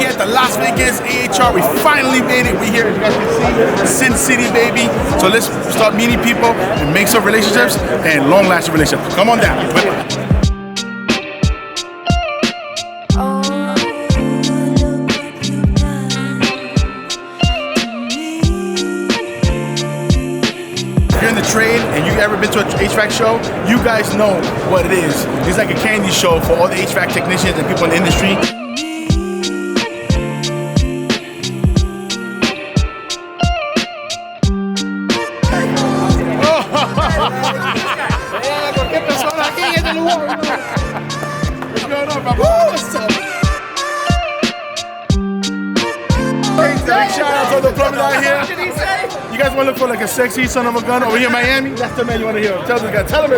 here at the Las Vegas AHR. We finally made it. We're here, as you guys can see, Sin City, baby. So let's start meeting people and make some relationships and long-lasting relationships. Come on down. Trade and you've ever been to an HVAC show, you guys know what it is. It's like a candy show for all the HVAC technicians and people in the industry. What's going on, Papa? What's up? Big shout out to the plumbers out here. You guys want to look for like a sexy son of a gun over here in Miami? That's the man you want to hear. Tell this guy. Tell him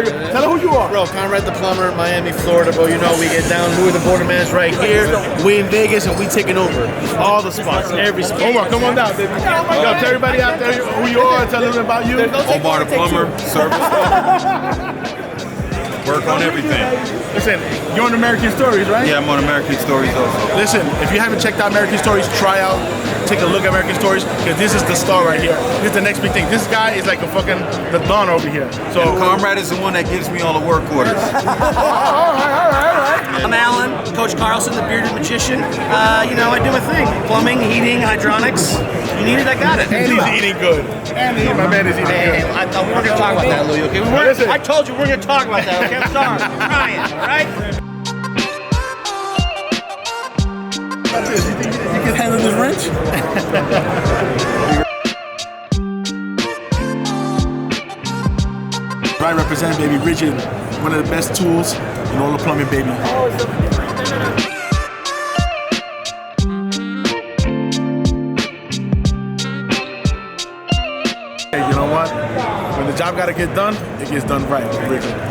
who you are. Bro, Conrad the Plumber, Miami, Florida, bro. You know we get down. Louis the Borderman's right here. We in Vegas and we taking over all the spots, every spot. Omar, come on down, baby. Yo, tell everybody out there who you are. Tell them about you. Omar the Plumber, service. Work on everything. Listen, you're on American Stories, right? Yeah, I'm on American Stories also. Listen, if you haven't checked out American Stories, try out, take a look at American Stories, because this is the star right here. This is the next big thing. This guy is like a fucking the Don over here. So and Conrad is the one that gives me all the work orders. all right. I'm Alan, Coach Carlson, the bearded magician. You know, I do a thing. Plumbing, heating, hydronics. You need it, I got it. And he's eating good. And my man is eating good. I thought we were going to talk about that, Louis, okay? I told you we were going to talk about that, okay? I'm sorry. I'm trying, all right? You can handle this wrench? Right, represent baby Ridgid, one of the best tools in all the plumbing, baby. Hey, you know what? When the job gotta get done, it gets done right, Ridgid.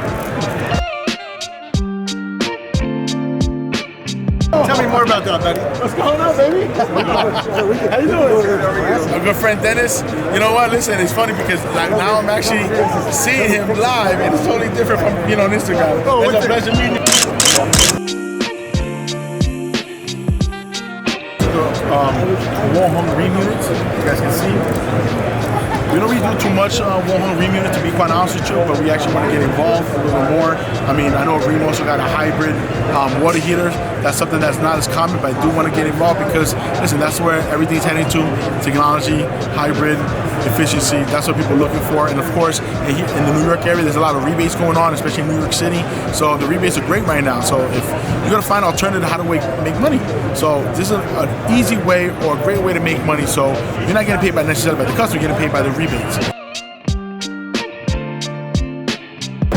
Tell me more about that, buddy. What's going on, baby? How you doing? My good friend Dennise. You know what? Listen, it's funny because like now I'm actually seeing him live, and it's totally different from being on Instagram. It's a pleasure meeting you. Wall hung ream units, you guys can see. We don't really do too much wall hung ream unit, to be quite honest with you, but we actually want to get involved a little more. I mean, I know Ream also got a hybrid water heater. That's something that's not as common, but I do want to get involved because, listen, that's where everything's heading to. Technology, hybrid, efficiency, that's what people are looking for. And of course, in the New York area, there's a lot of rebates going on, especially in New York City. So the rebates are great right now. So if you're gonna find an alternative how to make money. So this is an easy way or a great way to make money. So you're not getting paid necessarily by the customer, you're getting paid by the rebates.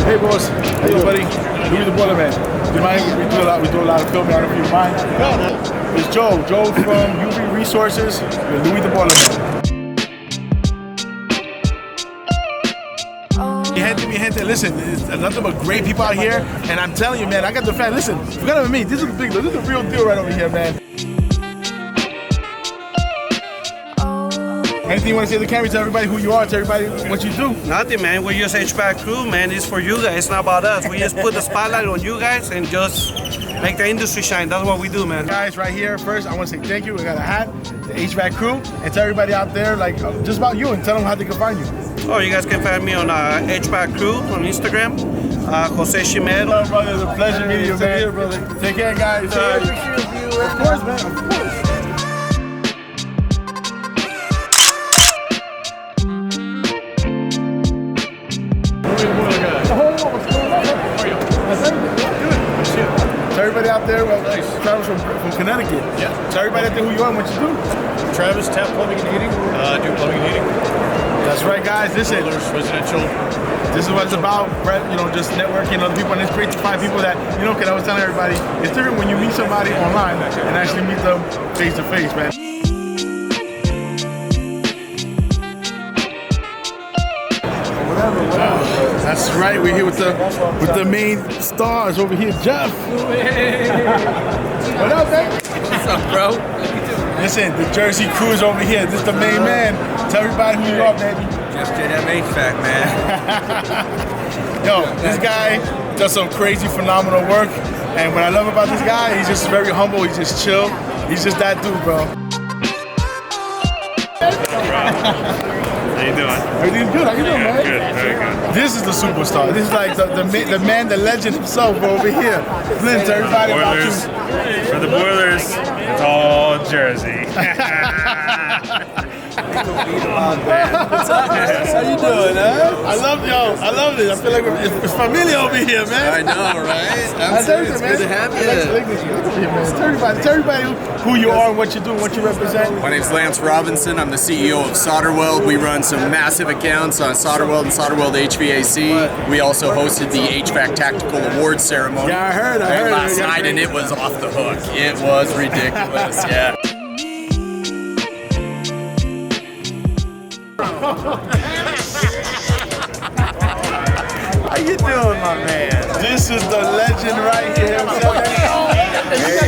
Hey boss, how you buddy? Louis the Borderman. Do you mind? We do a lot of filming. I don't know if you mind. No. It's Joe from UV Resources with Louis the Borderman. Mi gente, listen, there's nothing but great people out here, and I'm telling you, man, I got the fan. Listen, forget about me. This is a big deal. This is a real deal right over here, man. Anything you want to say to the camera, to everybody who you are, to everybody what you do? Nothing, man. We're just HVAC crew, man. It's for you guys. It's not about us. We just put the spotlight on you guys and just make the industry shine. That's what we do, man. Guys, right here, first, I want to say thank you. We got a hat, the HVAC crew, and tell everybody out there, like, just about you, and tell them how they can find you. Oh, you guys can find me on HVAC crew on Instagram. Jose Shimero. Hello, brother. It's a pleasure meeting you, man. Here, brother. Take care, guys. Of course, man. Of course. Everybody out there, Travis from Connecticut. Yeah. Tell everybody out there who you are and what you do. Travis, tap plumbing and heating. Do plumbing and heating. That's right, guys. This is residential. This is what it's about, Brett. You know, just networking other people, and it's great to find people that, you know, because I was telling everybody, it's different when you meet somebody online and actually meet them face to face, man. That's right. We're here with the main stars over here, Jeff. What up, man? What's up, bro? Listen, the Jersey crew is over here. This is the main man. Tell everybody who you are, baby. J Dem HVAC, man. Yo, this guy does some crazy, phenomenal work. And what I love about this guy, he's just very humble. He's just chill. He's just that dude, bro. How you doing? Everything's good. How you doing, man? Good, very good. This is the superstar. This is like the man, the legend himself, bro, over here. Flynn, tell everybody about you. Boilers. For the boilers, it's all Jersey. How you doing, huh? I love this. I feel like it's familiar over here, man. I know, right? That's It's good to have you. Tell everybody who you are and what you do and what you represent. My name's Lance Robinson. I'm the CEO of Solderweld. We run some massive accounts on Solderweld and Solderweld HVAC. We also hosted the HVAC Tactical Awards ceremony. Yeah, I heard last night, and it was off the hook. It was ridiculous, yeah. How you doing, my man? This is the legend right here.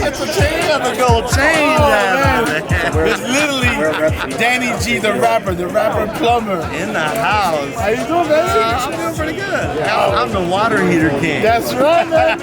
It's a chain. The gold chain, man. It's literally Danny G, the rapper plumber. In the house. How you doing, man? I'm doing pretty good. I'm the water heater king. That's right, man.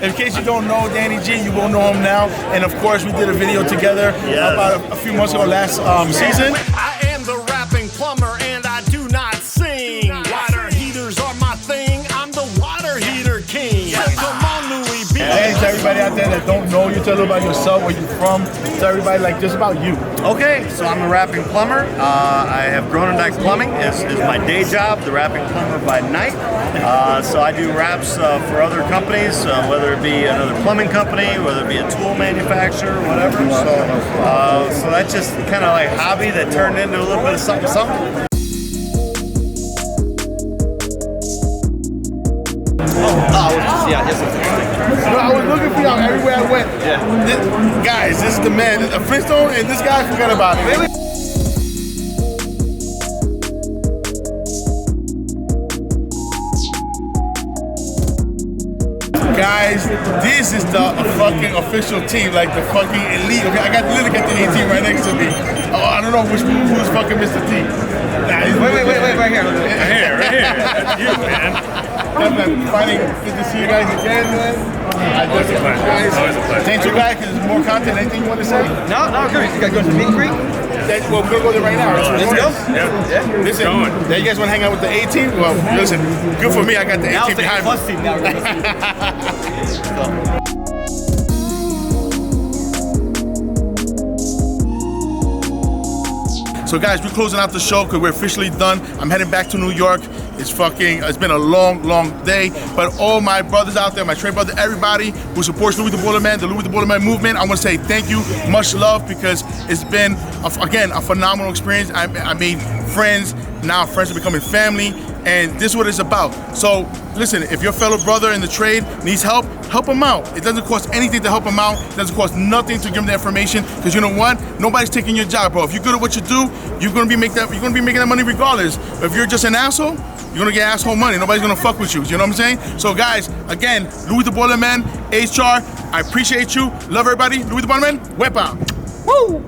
In case you don't know Danny G, you will know him now. And of course, we did a video together about a few months ago last season. I am the rapping plumber and I do not sing. Water heaters are my thing. I'm the water heater king. Come on, Louis B. Hey, to everybody out there that don't know you, tell them about yourself, where you're from. Tell everybody like just about you. Okay, so I'm the rapping plumber. I have Groenendijk Plumbing is my day job, the rapping plumber by night. So I do raps for other companies, whether it be another plumbing company, whether it be a tool manufacturer, whatever. So that's just kind of like a hobby that turned into a little bit of something. I was looking for y'all everywhere I went. Guys, this is the man. A Flintstone, and this guy forgot about it. Really? Guys, this is the fucking official team, like the fucking elite. Okay, I got literally got the A team right next to me. Oh, I don't know who's fucking Mr. T. Nah, wait, right here. Right here. That's you, man. Finally, good to see you guys again, man. Always a pleasure. Always a pleasure. Thank you guys, because there's more content. Anything you want to say? No, good. You gotta go to the meet and greet. Well, we're gonna go there right now. Let's go. Yeah. Listen, Going. now you guys want to hang out with the A team? Well, listen, good for me. I got the A team behind me. team now. So guys, we're closing out the show because we're officially done. I'm heading back to New York. It's been a long day. But all my brothers out there, my trade brother, everybody who supports Louis the Boiler Man, the Louis the Boiler Man movement, I want to say thank you, much love, because it's been, again, a phenomenal experience. I made friends. Now friends are becoming family, and this is what it's about. So listen, if your fellow brother in the trade needs help him out. It doesn't cost anything to help him out. It doesn't cost nothing to give him the information, because you know what? Nobody's taking your job, bro. If you're good at what you do, you're gonna be making that money regardless. But if you're just an asshole, you're gonna get asshole money. Nobody's gonna fuck with you. You know what I'm saying? So guys, again, Louis the Boiler Man, HR, I appreciate you. Love everybody. Louis the Boiler Man, wepa. Woo!